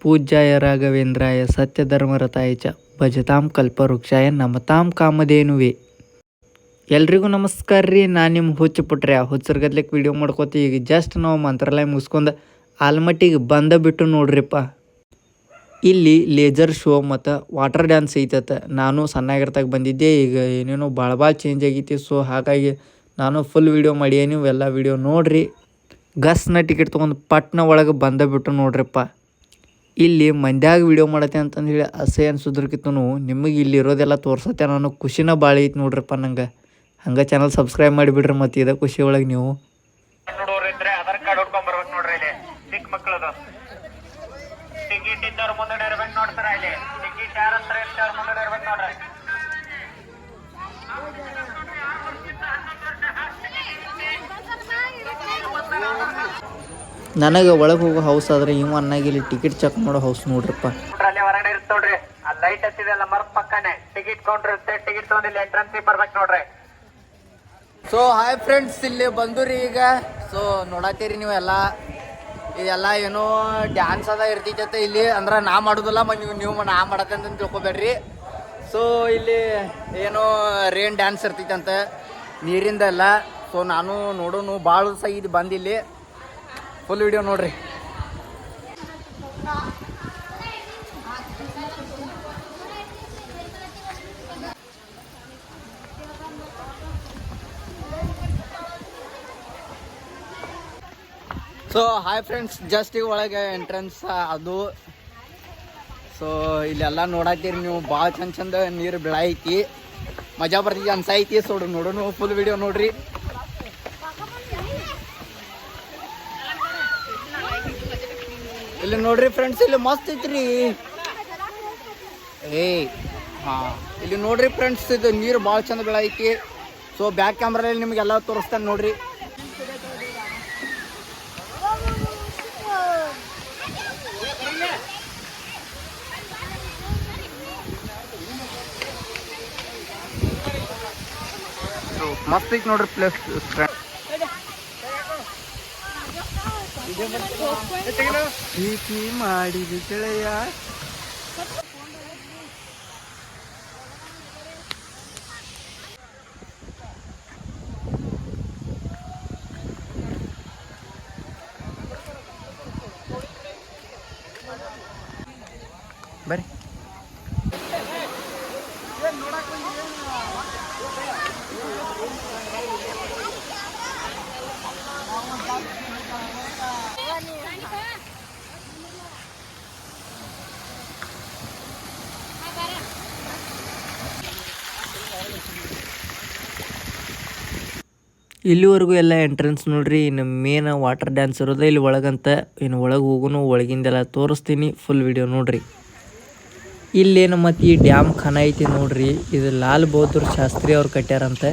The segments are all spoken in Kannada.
ಪೂಜ್ಯಾಯ ರಾಘವೇಂದ್ರಾಯ ಸತ್ಯಧರ್ಮರತಾಯ ಚ ಭಜತಾಂ ಕಲ್ಪವೃಕ್ಷಾಯ ನಮತಾಂ ಕಾಮಧೇನುವೆ. ಎಲ್ರಿಗೂ ನಮಸ್ಕಾರ ರೀ. ನಾನು ನಿಮ್ಮ ಹುಚ್ಚು ಪುಟ್ರೆ ಹುಚ್ಚರ್ಗದ್ಲಿಕ್ಕೆ ವೀಡಿಯೋ ಮಾಡ್ಕೋತಿ. ಈಗ ಜಸ್ಟ್ ನಾವು ಮಂತ್ರಾಲಯ ಮುಗಿಸ್ಕೊಂಡು ಆಲ್ಮಟ್ಟಿಗೆ ಬಿಟ್ಟು ನೋಡ್ರಿಪ್ಪ. ಇಲ್ಲಿ ಲೇಜರ್ ಶೋ ಮತ್ತು ವಾಟರ್ ಡ್ಯಾನ್ಸ್ ಐತತ. ನಾನು ಸಣ್ಣಾಗಿರ್ತಾಗ ಬಂದಿದ್ದೆ. ಈಗ ಏನೇನೋ ಭಾಳ ಚೇಂಜ್ ಆಗೈತಿ. ಸೊ ಹಾಗಾಗಿ ನಾನು ಫುಲ್ ವೀಡಿಯೋ ಮಾಡಿ ನೀವು ಎಲ್ಲ ವೀಡಿಯೋ ನೋಡ್ರಿ. ಗಸ್ನ ಟಿಕೆಟ್ ತೊಗೊಂಡು ಪಟ್ನ ಒಳಗೆ ಬಿಟ್ಟು ನೋಡ್ರಿಪ್ಪ. ಇಲ್ಲಿ ಮಂದ್ಯಾಗ ವೀಡಿಯೋ ಮಾಡತ್ತೆ ಅಂತಂದು ಹೇಳಿ ಅಸಹ್ಯ ಅನ್ಸೋದ್ರಕ್ಕಿಂತ ನಿಮಗೆ ಇಲ್ಲಿ ಇರೋದೆಲ್ಲ ತೋರ್ಸತ್ತೆ ನಾನು ಖುಷಿನ ಭಾಳ ಐತಿ ನೋಡ್ರಿಪ್ಪ. ನಂಗೆ ಹಂಗೆ ಚಾನಲ್ ಸಬ್ಸ್ಕ್ರೈಬ್ ಮಾಡಿಬಿಡ್ರಿ. ಮತ್ತು ಇದೇ ಖುಷಿ ಒಳಗೆ ನೀವು ನೋಡೋರಿದ್ರೆ ಆಧಾರ್ ಕಾರ್ಡ್ ಹೊಡ್ಕೊಂಬರ್ಬೇಕು ನೋಡ್ರಿ. ಇಲ್ಲಿ ಚಿಕ್ಕ ಮಕ್ಕಳದು ಟಿಕೆಟ್ ಇದ್ದವ್ರು ಮುಂದೆ ಇರ್ಬೇಕು ನೋಡ್ತಾರ. ಇಲ್ಲಿ ಟಿಕೆಟ್ ಯಾರಂತ ಇರ್ತಾರ ಮುಂದೆ ಇರ್ಬೇಕು ನೋಡ್ರಿ. ನನಗೆ ಒಳಗೆ ಹೋಗೋ ಹೌಸ್ ಆದ್ರೆ ಇವ ಅನ್ನಾಗಿ ಇಲ್ಲಿ ಟಿಕೆಟ್ ಚೆಕ್ ಮಾಡೋ ಹೌಸ್ ನೋಡ್ರಿಪ್ಪ. ಅಲ್ಲಿ ಹೊರಗಡೆ ಇರುತ್ತೆ ನೋಡ್ರಿ. ಆ ಲೈಟ್ ಹಚ್ಚಿದೆಲ್ಲ ಮರ ಪಕ್ಕನೆ ಟಿಕೆಟ್ ಕೌಂಟರ್ ಇರುತ್ತೆ. ಟಿಕೆಟ್ ತಗೊಂಡು ಇಲ್ಲಿ ಎಂಟ್ರೆನ್ಸ್ ಬರ್ಬೇಕು ನೋಡ್ರಿ. ಸೊ ಹಾಯ್ ಫ್ರೆಂಡ್ಸ್, ಇಲ್ಲಿ ಬಂದುರಿ ಈಗ. ಸೊ ನೋಡತ್ತೀರಿ ನೀವು ಎಲ್ಲ ಇದೆಲ್ಲ ಏನೋ ಡ್ಯಾನ್ಸ್ ಅದ ಇರ್ತೈತೆ ಇಲ್ಲಿ. ಅಂದ್ರೆ ನಾ ಮಾಡೋದಿಲ್ಲ, ನೀವು ನಾ ಮಾಡತ್ತೆ ಅಂತ ತಿಳ್ಕೊಬೇಡ್ರಿ. ಸೊ ಇಲ್ಲಿ ಏನೋ ರೇನ್ ಡ್ಯಾನ್ಸ್ ಇರ್ತೈತಂತೆ ನೀರಿಂದ ಎಲ್ಲ. ಸೊ ನಾನು ನೋಡೋನು ಭಾಳ ದಿವಸ ಇದು ಬಂದಿಲ್ಲಿ. ಫುಲ್ ವಿಡಿಯೋ ನೋಡ್ರಿ. ಸೊ ಹಾಯ್ ಫ್ರೆಂಡ್ಸ್, ಜಸ್ಟ್ ಈಗ ಒಳಗೆ ಎಂಟ್ರೆನ್ಸ್ ಅದು. ಸೊ ಇಲ್ಲೆಲ್ಲ ನೋಡತ್ತೀರಿ ನೀವು. ಭಾಳ ಚಂದ ನೀರು ಬೆಳ ಐತಿ, ಮಜಾ ಬರ್ತೈತಿ ಅನ್ಸೈತಿ. ಸೊ ನೋಡೋಣ, ಫುಲ್ ವಿಡಿಯೋ ನೋಡ್ರಿ. ಇಲ್ಲಿ ನೋಡ್ರಿ ಫ್ರೆಂಡ್ಸ್, ಇಲ್ಲಿ ಮಸ್ತ್ ಐತ್ರಿ. ಇಲ್ಲಿ ನೋಡ್ರಿ ಫ್ರೆಂಡ್ಸ್, ಇದು ನೀರು ಭಾಳ ಚಂದ ಬೆಳ ಐತಿ. ಸೊ ಬ್ಯಾಕ್ ಕ್ಯಾಮ್ರಲ್ಲಿ ನಿಮಗೆಲ್ಲ ತೋರಿಸ್ತಾನೆ ನೋಡ್ರಿ. ಮಸ್ತ್ ಐತಿ ನೋಡ್ರಿ ಪ್ಲೇಸ್. ಪ್ರೀತಿ ಮಾಡಿದ ಗೆಳೆಯ ಬರ್ರಿ. ಇಲ್ಲಿವರೆಗೂ ಎಲ್ಲ ಎಂಟ್ರೆನ್ಸ್ ನೋಡ್ರಿ. ಇನ್ನು ಮೇನ್ ವಾಟರ್ ಡ್ಯಾನ್ಸ್ ಇರೋದು ಇಲ್ಲಿ ಒಳಗಂತ. ಇನ್ನು ಒಳಗೆ ಹೋಗೋನು ಒಳಗಿಂದೆಲ್ಲ ತೋರಿಸ್ತೀನಿ. ಫುಲ್ ವಿಡಿಯೋ ನೋಡ್ರಿ. ಇಲ್ಲೇನು ಮತ್ತು ಈ ಡ್ಯಾಮ್ ಖಾನ ಐತಿ ನೋಡ್ರಿ. ಇದು ಲಾಲ್ ಬಹದ್ದೂರ್ ಶಾಸ್ತ್ರಿ ಅವ್ರು ಕಟ್ಟ್ಯಾರಂತೆ.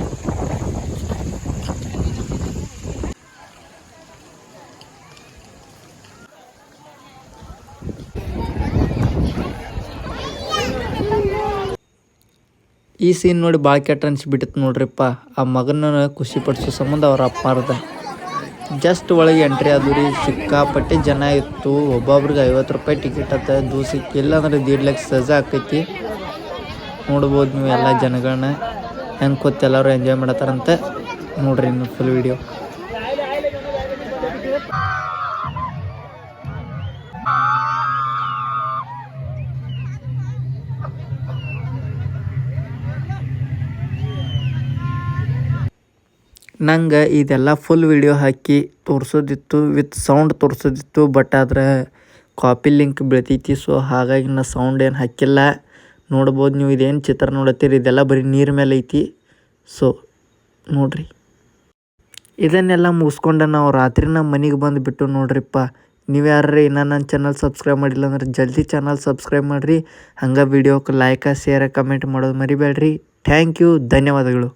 ಈ ಸೀನ್ ನೋಡಿ ಭಾಳ ಕೆಟ್ಟ ಅನ್ಸಿಬಿಟ್ಟಿತ್ತು ನೋಡ್ರಿಪ್ಪ. ಆ ಮಗನ ಖುಷಿ ಪಡಿಸೋ ಸಂಬಂಧ ಅವ್ರ ಅಪ್ಪಾರ್ದ ಜಸ್ಟ್ ಒಳಗೆ ಎಂಟ್ರಿ ಅದು ರೀ. ಸಿಕ್ಕಾಪಟ್ಟೆ ಜನ ಇತ್ತು. ಒಬ್ಬೊಬ್ರಿಗೆ 50 ರೂಪಾಯಿ ಟಿಕೆಟ್ ಆತ. ದೂಸಿಕ್ಕೆ ಇಲ್ಲ ಅಂದ್ರೆ 1.5 ಲಕ್ಷ ಸಜಾ ಆಕೈತಿ. ನೋಡ್ಬೋದು ನೀವು ಎಲ್ಲ ಜನಗಳನ್ನ ಹೆಂಗೆ ಕೂತ್ ಎಲ್ಲರೂ ಎಂಜಾಯ್ ಮಾಡತ್ತಾರಂತ ನೋಡ್ರಿ. ಇನ್ನು ಫುಲ್ ವಿಡಿಯೋ ನಂಗೆ ಇದೆಲ್ಲ ಫುಲ್ ವಿಡಿಯೋ ಹಾಕಿ ತೋರಿಸೋದಿತ್ತು, ವಿತ್ ಸೌಂಡ್ ತೋರಿಸೋದಿತ್ತು. ಬಟ್ ಆದ್ರೆ ಕಾಪಿ ಲಿಂಕ್ ಬೀಳ್ತೈತಿ. ಸೊ ಹಾಗಾಗಿ ನಾ ಸೌಂಡ್ ಏನು ಹಾಕಿಲ್ಲ. ನೋಡ್ಬೋದು ನೀವು. ಇದೇನು ಚಿತ್ರ ನೋಡತ್ತೀರಿ ಇದೆಲ್ಲ ಬರೀ ನೀರು ಮೇಲೆ ಐತಿ. ಸೊ ನೋಡ್ರಿ. ಇದನ್ನೆಲ್ಲ ಮುಗಿಸ್ಕೊಂಡು ನಾವು ರಾತ್ರಿ ನಮ್ಮ ಮನೆಗೆ ಬಂದುಬಿಟ್ಟು ನೋಡ್ರಿಪ್ಪ. ನೀವು ಯಾರು ಇನ್ನೂ ನನ್ನ ಚಾನಲ್ ಸಬ್ಸ್ಕ್ರೈಬ್ ಮಾಡಿಲ್ಲ ಅಂದ್ರೆ ಜಲ್ದಿ ಚಾನಲ್ ಸಬ್ಸ್ಕ್ರೈಬ್ ಮಾಡಿರಿ. ಹಂಗೆ ವೀಡಿಯೋಕ್ಕೆ ಲೈಕ ಶೇರ ಕಮೆಂಟ್ ಮಾಡೋದು ಮರಿಬೇಡ್ರಿ. ಥ್ಯಾಂಕ್ ಯು, ಧನ್ಯವಾದಗಳು.